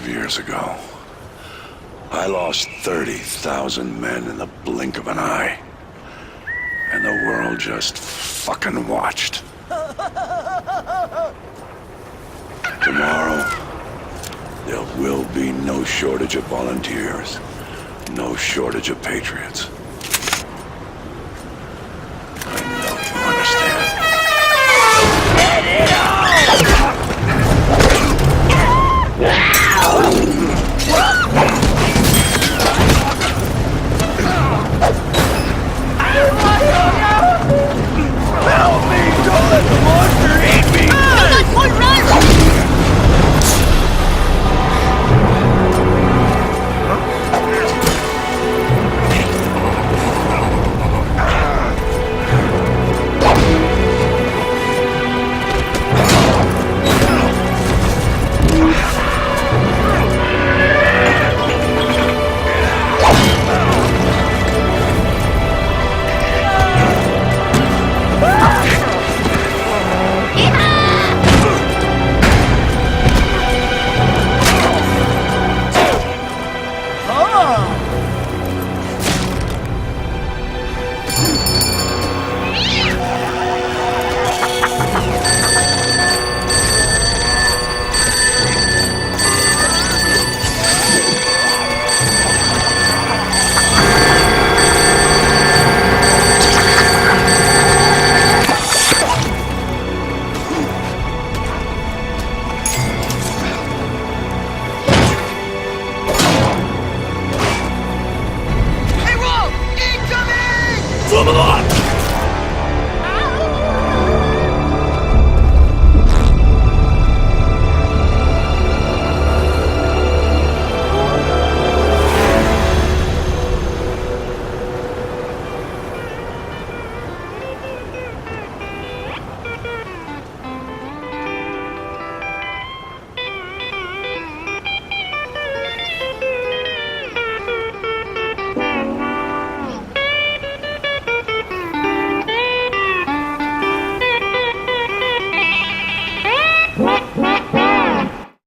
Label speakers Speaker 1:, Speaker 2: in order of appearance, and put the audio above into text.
Speaker 1: Years ago, I lost 30,000 men in the blink of an eye. And the world just fucking watched. Tomorrow, there will be no shortage of volunteers, no shortage of patriots. I know you understand. Get it on! Help me! Don't let the monster eat me!
Speaker 2: Swim along!